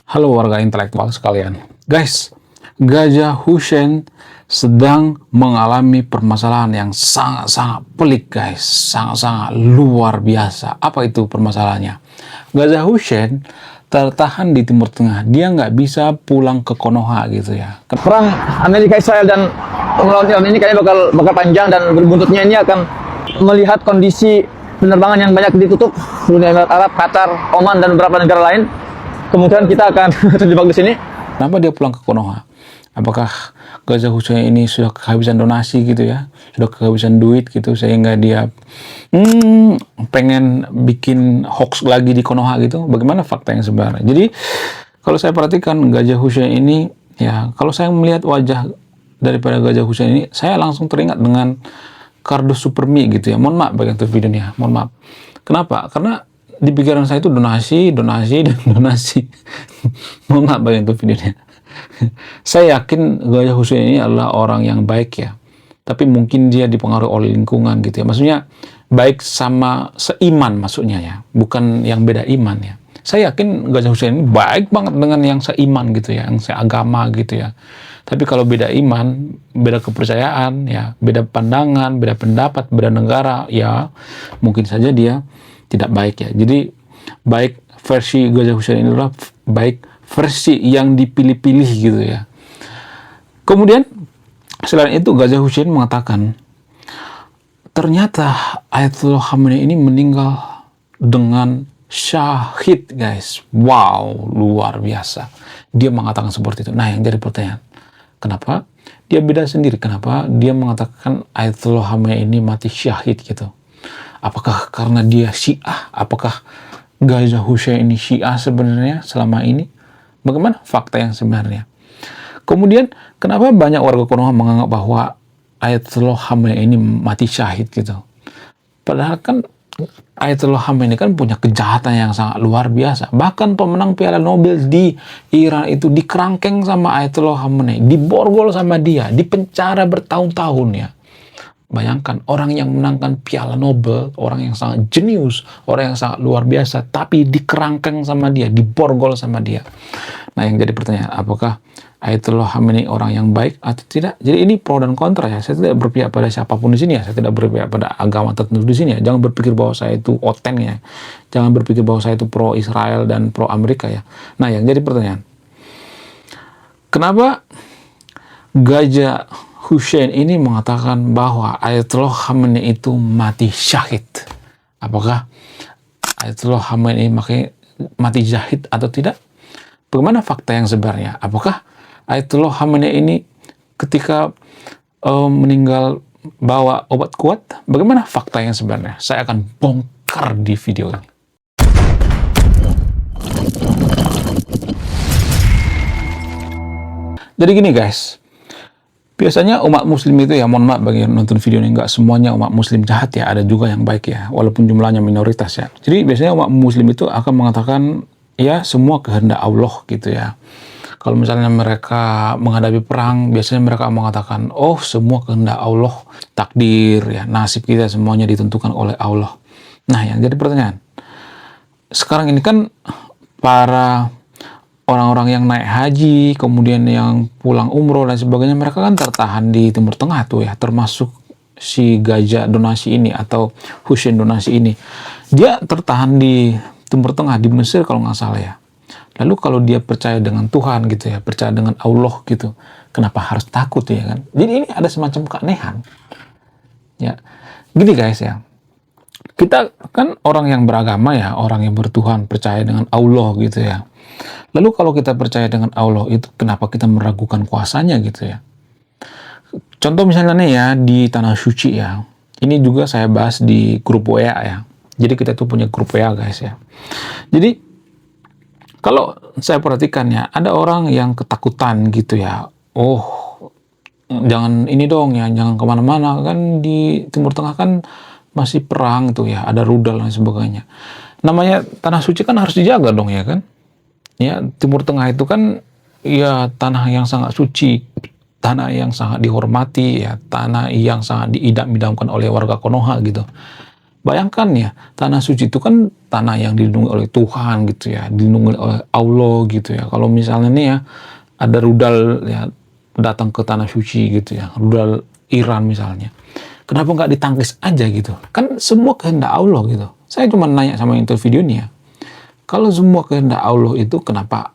Halo warga intelektual sekalian. Guys, Gajah Hussein sedang mengalami permasalahan yang sangat-sangat pelik guys. Sangat-sangat luar biasa. Apa itu permasalahannya? Gajah Hussein tertahan di Timur Tengah. Dia nggak bisa pulang ke Konoha gitu ya. Perang Amerika Israel dan melawan Iran ini kayaknya bakal panjang, dan berbuntutnya ini akan melihat kondisi penerbangan yang banyak ditutup Uni Emirat Arab, Qatar, Oman, dan beberapa negara lain. Kemungkinan kita akan terjebak di sini. Kenapa dia pulang ke Konoha? Apakah Gajah Hussein ini sudah kehabisan donasi gitu ya? Sudah kehabisan duit gitu sehingga dia pengen bikin hoax lagi di Konoha gitu? Bagaimana fakta yang sebenarnya? Jadi kalau saya perhatikan Gajah Hussein ini, ya kalau saya melihat wajah daripada Gajah Hussein ini, saya langsung teringat dengan kardus Supermi gitu ya. Mohon maaf bagi yang videonya, mohon maaf. Kenapa? Karena di pikiran saya itu donasi, dan donasi. Mohon maaf bagi yang videonya. Saya yakin Gajah Hussein ini adalah orang yang baik ya. Tapi mungkin dia dipengaruhi oleh lingkungan gitu ya. Maksudnya baik sama seiman maksudnya ya. Bukan yang beda iman ya. Saya yakin Gajah Hussein ini baik banget dengan yang seiman gitu ya. Yang seagama gitu ya. Tapi kalau beda iman, beda kepercayaan ya, beda pandangan, beda pendapat, beda negara ya, mungkin saja dia tidak baik ya. Jadi baik versi Gajah Hussein ini adalah baik versi yang dipilih-pilih gitu ya. Kemudian selain itu Gajah Hussein mengatakan ternyata Ayatollah Khamenei ini meninggal dengan syahid guys. Wow, luar biasa. Dia mengatakan seperti itu. Nah yang jadi pertanyaan, kenapa dia beda sendiri? Kenapa dia mengatakan Ayatollah Khamenei ini mati syahid gitu? Apakah karena dia Syiah? Apakah Gajah Hussein ini Syiah sebenarnya selama ini? Bagaimana fakta yang sebenarnya? Kemudian, kenapa banyak warga Konoha menganggap bahwa Ayatollah Khamenei ini mati syahid gitu? Padahal kan Ayatollah Khamenei kan punya kejahatan yang sangat luar biasa. Bahkan pemenang Piala Nobel di Iran itu dikerangkeng sama Ayatollah Khamenei, diborgol sama dia, dipenjara bertahun-tahun ya. Bayangkan orang yang menangkan Piala Nobel, orang yang sangat jenius, orang yang sangat luar biasa, tapi dikerangkeng sama dia, diborgol sama dia. Nah yang jadi pertanyaan, apakah Ayatollah Khamenei orang yang baik atau tidak? Jadi ini pro dan kontra ya. Saya tidak berpihak pada siapapun di sini ya. Saya tidak berpihak pada agama tertentu di sini ya. Jangan berpikir bahwa saya itu oten ya. Jangan berpikir bahwa saya itu pro Israel dan pro Amerika ya. Nah yang jadi pertanyaan, kenapa Gajah Hussein ini mengatakan bahwa Ayatollah Khamenei itu mati syahid? Apakah Ayatollah Khamenei mati syahid atau tidak? Bagaimana fakta yang sebenarnya? Apakah Ayatollah Khamenei ini ketika meninggal bawa obat kuat? Bagaimana fakta yang sebenarnya? Saya akan bongkar di video ini. Jadi gini guys, biasanya umat muslim itu ya, mohon maaf bagi yang nonton video ini, nggak semuanya umat muslim jahat ya, ada juga yang baik ya, walaupun jumlahnya minoritas ya. Jadi biasanya umat muslim itu akan mengatakan ya semua kehendak Allah gitu ya. Kalau misalnya mereka menghadapi perang, biasanya mereka mengatakan, oh semua kehendak Allah, takdir ya, nasib kita semuanya ditentukan oleh Allah. Nah yang jadi pertanyaan, sekarang ini kan para orang-orang yang naik haji, kemudian yang pulang umroh dan sebagainya, mereka kan tertahan di Timur Tengah tuh ya, termasuk si Gajah donasi ini atau Hussein donasi ini. Dia tertahan di Timur Tengah, di Mesir kalau nggak salah ya. Lalu kalau dia percaya dengan Tuhan gitu ya, percaya dengan Allah gitu, kenapa harus takut ya kan? Jadi ini ada semacam keanehan. Ya, gini guys ya, kita kan orang yang beragama ya, orang yang bertuhan, percaya dengan Allah gitu ya. Lalu kalau kita percaya dengan Allah itu, kenapa kita meragukan kuasanya gitu ya? Contoh misalnya nih ya, di Tanah Suci ya, ini juga saya bahas di grup WA ya. Jadi kita tuh punya grup WA guys ya. Jadi kalau saya perhatikan ya, ada orang yang ketakutan gitu ya. Oh, jangan ini dong ya, jangan kemana-mana. Kan di Timur Tengah kan masih perang tuh ya, ada rudal dan sebagainya. Namanya Tanah Suci kan harus dijaga dong ya kan. Ya, Timur Tengah itu kan ya tanah yang sangat suci, tanah yang sangat dihormati ya, tanah yang sangat diidam-idamkan oleh warga Konoha gitu. Bayangkan ya, tanah suci itu kan tanah yang dilindungi oleh Tuhan gitu ya, dilindungi oleh Allah gitu ya. Kalau misalnya nih ya, ada rudal ya datang ke tanah suci gitu ya, rudal Iran misalnya. Kenapa nggak ditangkis aja gitu? Kan semua kehendak Allah gitu. Saya cuma nanya sama yang video ini ya. Kalau semua kehendak Allah itu kenapa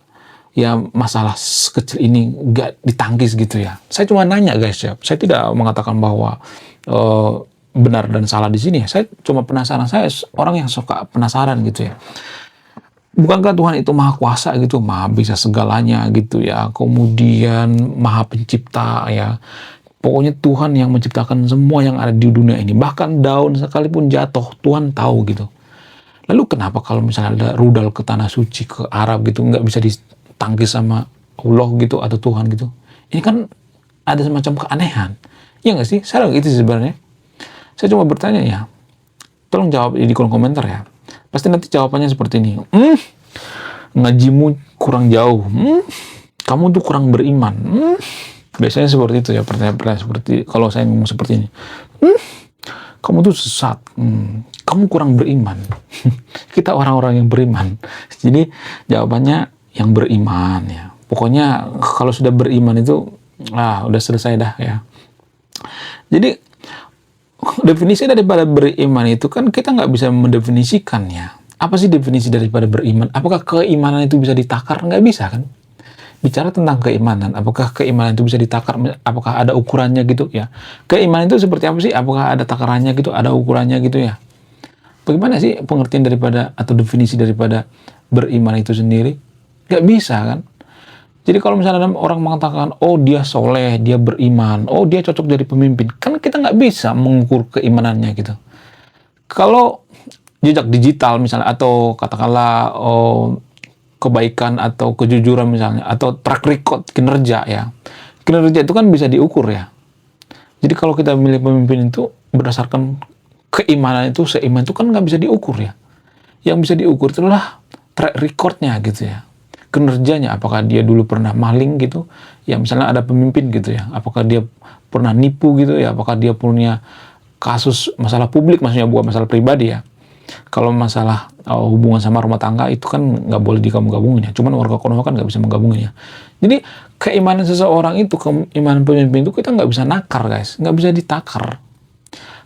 ya masalah kecil ini nggak ditangkis gitu ya? Saya cuma nanya guys ya. Saya tidak mengatakan bahwa benar dan salah di sini. Saya cuma penasaran. Saya orang yang suka penasaran gitu ya. Bukankah Tuhan itu maha kuasa gitu, maha bisa segalanya gitu ya. Kemudian maha pencipta ya. Pokoknya Tuhan yang menciptakan semua yang ada di dunia ini. Bahkan daun sekalipun jatuh, Tuhan tahu gitu. Lalu kenapa kalau misalnya ada rudal ke tanah suci, ke Arab gitu, nggak bisa ditangkis sama Allah gitu atau Tuhan gitu? Ini kan ada semacam keanehan. Ya nggak sih? Saya itu sebenarnya. Saya cuma bertanya ya. Tolong jawab di kolom komentar ya. Pasti nanti jawabannya seperti ini. Ngajimu kurang jauh. Kamu tuh kurang beriman. Biasanya seperti itu ya, pertanyaan-pertanyaan seperti kalau saya ngomong seperti ini. Kamu tuh sesat. Kamu kurang beriman. Kita orang-orang yang beriman. Jadi jawabannya yang beriman ya. Pokoknya kalau sudah beriman itu udah selesai dah ya. Jadi definisi daripada beriman itu kan kita nggak bisa mendefinisikan ya. Apa sih definisi daripada beriman? Apakah keimanan itu bisa ditakar? Nggak bisa kan? Bicara tentang keimanan, apakah keimanan itu bisa ditakar? Apakah ada ukurannya gitu ya? Keimanan itu seperti apa sih? Apakah ada takarannya gitu? Ada ukurannya gitu ya? Bagaimana sih pengertian daripada atau definisi daripada beriman itu sendiri? Nggak bisa kan? Jadi kalau misalnya ada orang mengatakan, oh dia soleh, dia beriman, oh dia cocok jadi pemimpin, kan kita nggak bisa mengukur keimanannya gitu. Kalau jejak digital misalnya, atau katakanlah kebaikan atau kejujuran misalnya, atau track record kinerja ya, kinerja itu kan bisa diukur ya. Jadi kalau kita memilih pemimpin itu berdasarkan keimanan itu, seiman itu kan nggak bisa diukur ya. Yang bisa diukur itulah track recordnya gitu ya. Kinerjanya, apakah dia dulu pernah maling gitu ya, misalnya ada pemimpin gitu ya, apakah dia pernah nipu gitu ya, apakah dia punya kasus masalah publik, maksudnya bukan masalah pribadi ya. Kalau masalah hubungan sama rumah tangga itu kan nggak boleh digabung-gabungin ya, cuman warga Konoha kan nggak bisa menggabungin ya. Jadi keimanan seseorang itu, keimanan pemimpin itu kita nggak bisa nakar guys, nggak bisa ditakar.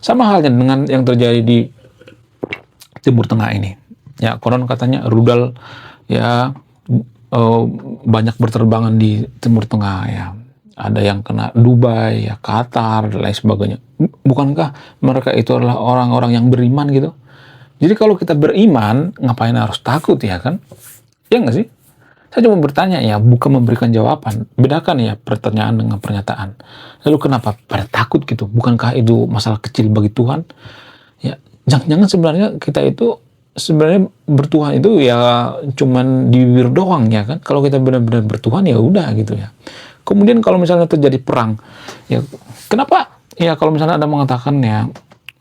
Sama halnya dengan yang terjadi di Timur Tengah ini ya, konon katanya rudal ya banyak berterbangan di Timur Tengah ya. Ada yang kena Dubai, ya Qatar, dan lain sebagainya. Bukankah mereka itu adalah orang-orang yang beriman gitu? Jadi kalau kita beriman, ngapain harus takut ya kan? Ya nggak sih? Saya cuma bertanya ya, bukan memberikan jawaban. Bedakan ya pertanyaan dengan pernyataan. Lalu kenapa pada takut gitu? Bukankah itu masalah kecil bagi Tuhan? Ya, jangan-jangan sebenarnya kita itu sebenarnya bertuhan itu ya cuman di bibir doang ya kan. Kalau kita benar-benar bertuhan ya udah gitu ya. Kemudian kalau misalnya terjadi perang ya, kenapa ya kalau misalnya ada mengatakan ya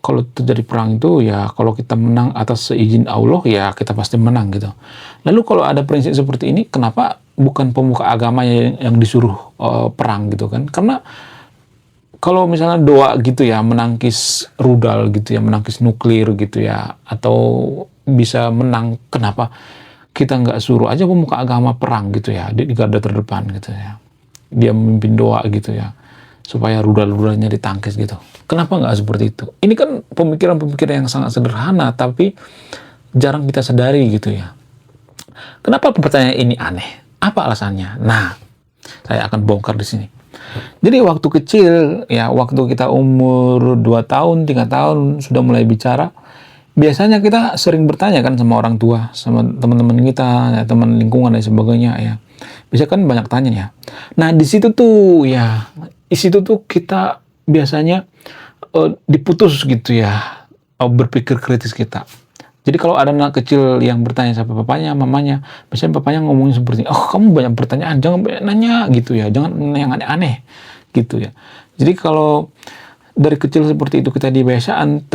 kalau terjadi perang itu ya kalau kita menang atas seizin Allah ya kita pasti menang gitu. Lalu kalau ada prinsip seperti ini, kenapa bukan pemuka agama yang disuruh perang gitu kan? Karena kalau misalnya doa gitu ya, menangkis rudal gitu ya, menangkis nuklir gitu ya, atau bisa menang, kenapa kita nggak suruh aja pemuka agama perang gitu ya, di garda terdepan gitu ya. Dia memimpin doa gitu ya, supaya rudal-rudalnya ditangkis gitu. Kenapa nggak seperti itu? Ini kan pemikiran-pemikiran yang sangat sederhana, tapi jarang kita sadari gitu ya. Kenapa pertanyaan ini aneh? Apa alasannya? Nah, saya akan bongkar di sini. Jadi waktu kecil, ya waktu kita umur 2 tahun, 3 tahun, sudah mulai bicara, biasanya kita sering bertanya kan sama orang tua, sama teman-teman kita, ya, teman lingkungan dan sebagainya ya. Biasanya kan banyak tanya ya. Nah di situ tuh ya, di situ tuh kita biasanya diputus gitu ya, berpikir kritis kita. Jadi kalau ada anak kecil yang bertanya sama papanya, mamanya, biasanya papanya ngomongin seperti, oh kamu banyak pertanyaan, jangan banyak nanya gitu ya, jangan nanya yang aneh-aneh gitu ya. Jadi kalau dari kecil seperti itu kita dibiasakan,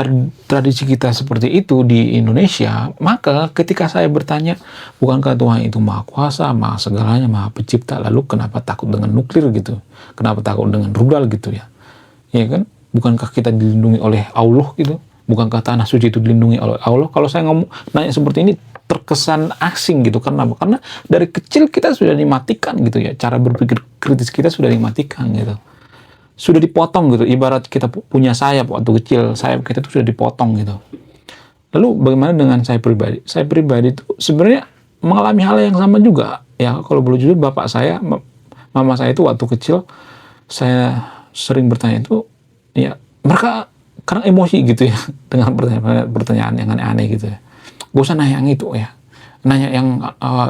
tradisi kita seperti itu di Indonesia, maka ketika saya bertanya, bukankah Tuhan itu maha kuasa, maha segalanya, maha pencipta, lalu kenapa takut dengan nuklir gitu? Kenapa takut dengan rudal gitu ya? Ya kan? Bukankah kita dilindungi oleh Allah gitu? Bukankah tanah suci itu dilindungi oleh Allah? Kalau saya ngomong nanya seperti ini terkesan asing gitu. Karena apa? Karena dari kecil kita sudah dimatikan gitu ya. Cara berpikir kritis kita sudah dimatikan gitu. Sudah dipotong gitu. Ibarat kita punya sayap waktu kecil, sayap kita itu sudah dipotong gitu. Lalu bagaimana dengan saya pribadi? Saya pribadi itu sebenarnya mengalami hal yang sama juga. Ya, kalau boleh jujur, bapak saya, mama saya itu waktu kecil, saya sering bertanya itu, ya mereka kadang emosi gitu ya dengan pertanyaan yang aneh-aneh gitu ya. Gak usah nanya yang itu ya, nanya yang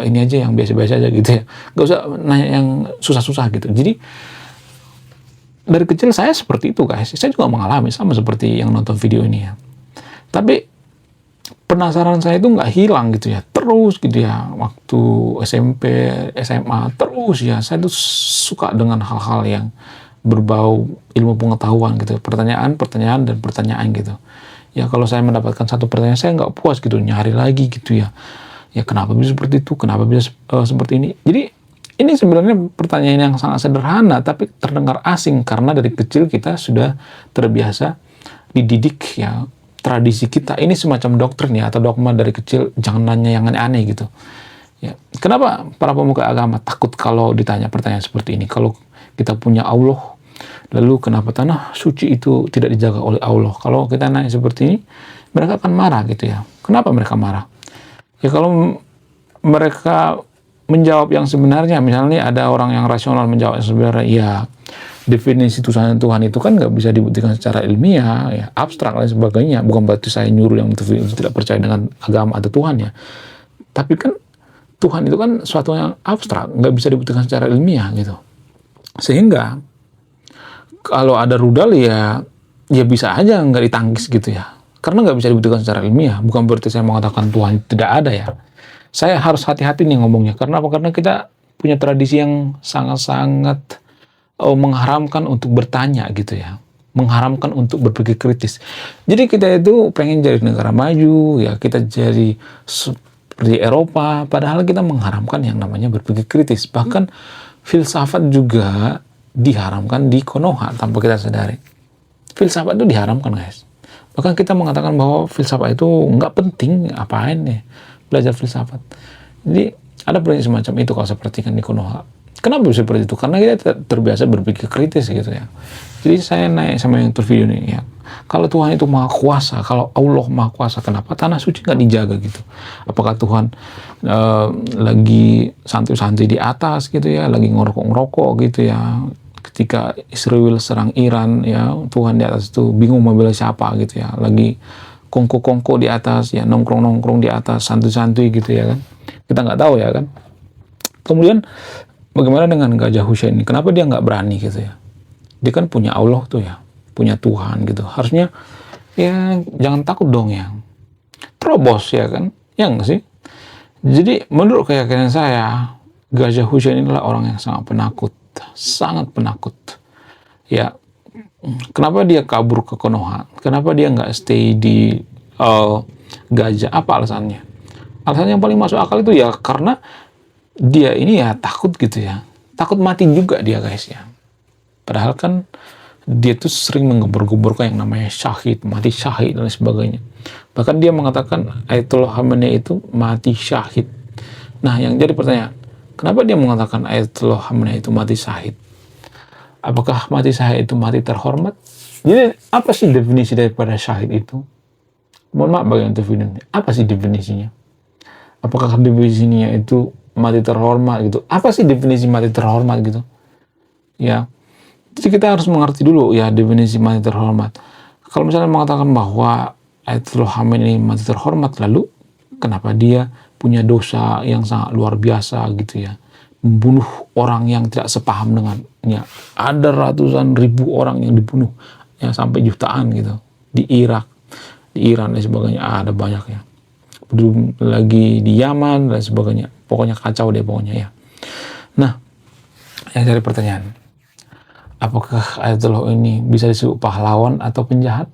ini aja, yang biasa-biasa aja gitu ya. Gak usah nanya yang susah-susah gitu. Jadi dari kecil saya seperti itu guys. Saya juga mengalami sama seperti yang nonton video ini ya. Tapi penasaran saya itu nggak hilang gitu ya. Terus gitu ya. Waktu SMP, SMA terus ya. Saya tuh suka dengan hal-hal yang berbau ilmu pengetahuan gitu. Pertanyaan, dan pertanyaan gitu. Ya kalau saya mendapatkan satu pertanyaan, saya nggak puas gitu. Nyari lagi gitu ya. Ya kenapa bisa seperti itu? Kenapa bisa seperti ini? Jadi ini sebenarnya pertanyaan yang sangat sederhana, tapi terdengar asing karena dari kecil kita sudah terbiasa dididik ya, tradisi kita ini semacam doktrin ya, atau dogma dari kecil, jangan nanya yang aneh-aneh gitu. Ya, kenapa para pemuka agama takut kalau ditanya pertanyaan seperti ini? Kalau kita punya Allah, lalu kenapa tanah suci itu tidak dijaga oleh Allah? Kalau kita nanya seperti ini, mereka akan marah gitu ya. Kenapa mereka marah? Ya kalau mereka menjawab yang sebenarnya, misalnya ada orang yang rasional menjawab yang sebenarnya, ya definisi Tuhan itu kan nggak bisa dibuktikan secara ilmiah, ya abstrak dan sebagainya. Bukan berarti saya nyuruh yang itu tidak percaya dengan agama atau Tuhan ya. Tapi kan Tuhan itu kan suatu yang abstrak, nggak bisa dibuktikan secara ilmiah gitu. Sehingga kalau ada rudal ya bisa aja nggak ditangkis gitu ya. Karena nggak bisa dibuktikan secara ilmiah. Bukan berarti saya mengatakan Tuhan tidak ada ya. Saya harus hati-hati nih ngomongnya. Karena apa? Karena kita punya tradisi yang sangat-sangat mengharamkan untuk bertanya gitu ya. Mengharamkan untuk berpikir kritis. Jadi kita itu pengen jadi negara maju, ya kita jadi seperti Eropa. Padahal kita mengharamkan yang namanya berpikir kritis. Bahkan filsafat juga diharamkan di Konoha tanpa kita sadari. Filsafat itu diharamkan guys. Bahkan kita mengatakan bahwa filsafat itu nggak penting, apain ya belajar filsafat. Jadi ada prinsip semacam itu kalau saya perhatikan di Konoha. Kenapa bisa seperti itu? Karena kita terbiasa berpikir kritis gitu ya. Jadi saya naik sama yang tervideo ini ya. Kalau Tuhan itu maha kuasa, kalau Allah maha kuasa, kenapa tanah suci nggak dijaga gitu? Apakah Tuhan lagi santai-santai di atas gitu ya, lagi ngerokok-ngerokok gitu ya? Ketika Israel serang Iran ya, Tuhan di atas itu bingung mau bela siapa gitu ya, lagi kongko-kongko di atas ya, nongkrong-nongkrong di atas, santuy-santuy gitu ya kan. Kita nggak tahu ya kan. Kemudian bagaimana dengan Gajah Hussein ini? Kenapa dia nggak berani gitu ya? Dia kan punya Allah tuh ya, punya Tuhan gitu. Harusnya ya jangan takut dong ya. Terobos ya kan? Ya nggak sih? Jadi menurut keyakinan saya, Gajah Hussein inilah orang yang sangat penakut. Sangat penakut. Ya, kenapa dia kabur ke Konoha? Kenapa dia nggak stay di Gajah? Apa alasannya? Alasan yang paling masuk akal itu ya karena dia ini ya takut gitu ya. Takut mati juga dia guys ya. Padahal kan dia tuh sering menggebur-geburkan yang namanya syahid, mati syahid dan sebagainya. Bahkan dia mengatakan Ayatollah Khamenei itu mati syahid. Nah yang jadi pertanyaan, kenapa dia mengatakan Ayatollah Khamenei itu mati syahid? Apakah mati syahid itu mati terhormat? Jadi apa sih definisi daripada syahid itu? Mohon maaf bagi yang tervideo ini. Apa sih definisinya? Apakah definisinya itu mati terhormat gitu? Apa sih definisi mati terhormat gitu? Ya, jadi kita harus mengerti dulu ya definisi mati terhormat. Kalau misalnya mengatakan bahwa Ayatollah Khamenei mati terhormat, lalu kenapa dia punya dosa yang sangat luar biasa gitu ya? Membunuh orang yang tidak sepaham dengannya. Ada ratusan ribu orang yang dibunuh, ya sampai jutaan gitu di Irak, di Iran dan sebagainya. Ada banyak ya. Belum lagi di Yaman dan sebagainya. Pokoknya kacau deh pokoknya ya. Nah, yang jadi pertanyaan, apakah Ayatollah ini bisa disebut pahlawan atau penjahat?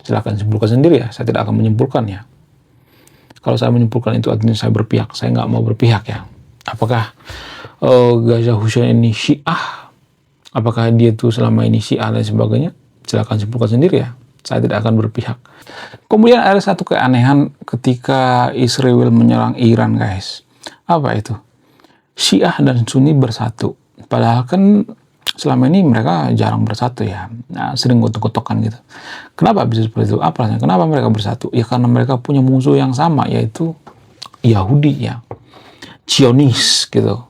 Silakan simpulkan sendiri ya. Saya tidak akan menyimpulkannya. Kalau saya menyimpulkan itu artinya saya berpihak. Saya nggak mau berpihak ya. Apakah Gajah Hussein ini Syiah? Apakah dia tuh selama ini Syiah dan sebagainya? Silakan simpulkan sendiri ya. Saya tidak akan berpihak. Kemudian ada satu keanehan ketika Israel menyerang Iran, guys. Apa itu? Syiah dan Sunni bersatu. Padahal kan selama ini mereka jarang bersatu ya. Nah, sering gotok-gotokan gitu. Kenapa bisa seperti itu? Apa alasannya? Kenapa mereka bersatu? Ya karena mereka punya musuh yang sama, yaitu Yahudi ya. Zionis gitu.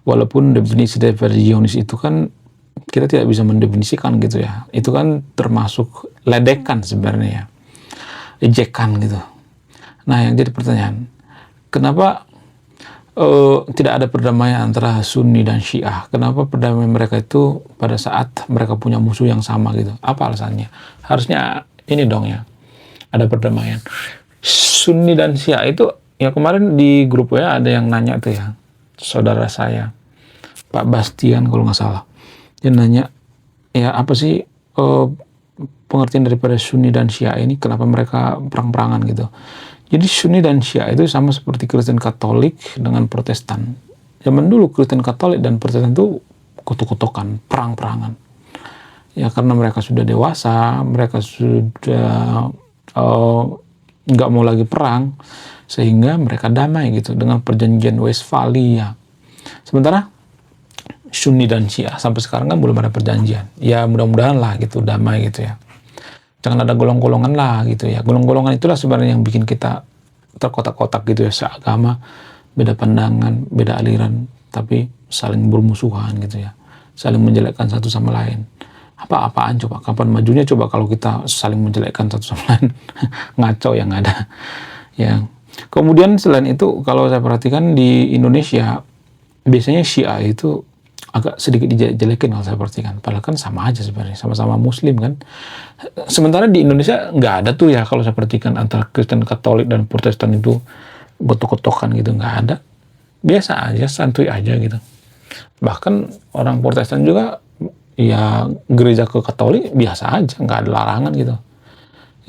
Walaupun definisi dari Zionis itu kan kita tidak bisa mendefinisikan gitu ya. Itu kan termasuk ledekan sebenarnya ya. Ejekan gitu. Nah, yang jadi pertanyaan, kenapa tidak ada perdamaian antara Sunni dan Syiah? Kenapa perdamaian mereka itu pada saat mereka punya musuh yang sama gitu? Apa alasannya? Harusnya ini dong ya, ada perdamaian. Sunni dan Syiah itu, ya kemarin di grup WA ada yang nanya tuh ya, saudara saya, Pak Bastian kalau nggak salah. Dia nanya, ya apa sih pengertian daripada Sunni dan Syiah ini, kenapa mereka perang-perangan gitu. Jadi Sunni dan Syiah itu sama seperti Kristen Katolik dengan Protestan. Zaman dulu Kristen Katolik dan Protestan itu kutuk-kutukan, perang-perangan. Ya karena mereka sudah dewasa, mereka sudah nggak mau lagi perang, sehingga mereka damai gitu dengan perjanjian Westphalia. Sementara Sunni dan Syiah sampai sekarang kan belum ada perjanjian. Ya mudah-mudahan lah gitu, damai gitu ya. Jangan ada golong-golongan lah gitu ya. Golong-golongan itulah sebenarnya yang bikin kita terkotak-kotak gitu ya, seagama, beda pandangan, beda aliran, tapi saling bermusuhan gitu ya. Saling menjelekkan satu sama lain. Apa-apaan coba, kapan majunya coba kalau kita saling menjelekkan satu sama lain. Ngaco yang ada. Ya. Kemudian selain itu, kalau saya perhatikan di Indonesia, biasanya Syiah itu agak sedikit dijelekin kalau saya perhatikan. Padahal kan sama aja sebenarnya, sama-sama Muslim kan. Sementara di Indonesia nggak ada tuh ya, kalau saya perhatikan antara Kristen Katolik dan Protestan itu gotok-gotokan gitu, nggak ada. Biasa aja, santuy aja gitu. Bahkan orang Protestan juga ya gereja ke Katolik biasa aja, nggak ada larangan gitu.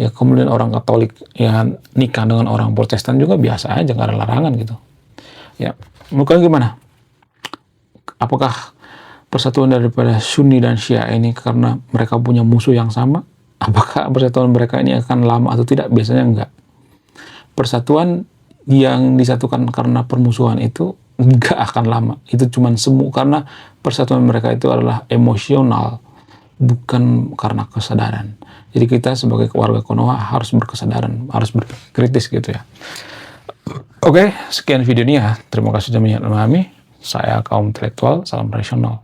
Ya kemudian orang Katolik ya nikah dengan orang Protestan juga biasa aja, nggak ada larangan gitu. Ya, mungkin gimana? Apakah persatuan daripada Sunni dan Syiah ini karena mereka punya musuh yang sama? Apakah persatuan mereka ini akan lama atau tidak? Biasanya enggak. Persatuan yang disatukan karena permusuhan itu enggak akan lama. Itu cuma semu, karena persatuan mereka itu adalah emosional, bukan karena kesadaran. Jadi kita sebagai warga Konoha harus berkesadaran, harus berkritis gitu ya. Oke, sekian video ini ya. Terima kasih sudah memahami. Saya kaum intelektual, salam rasional.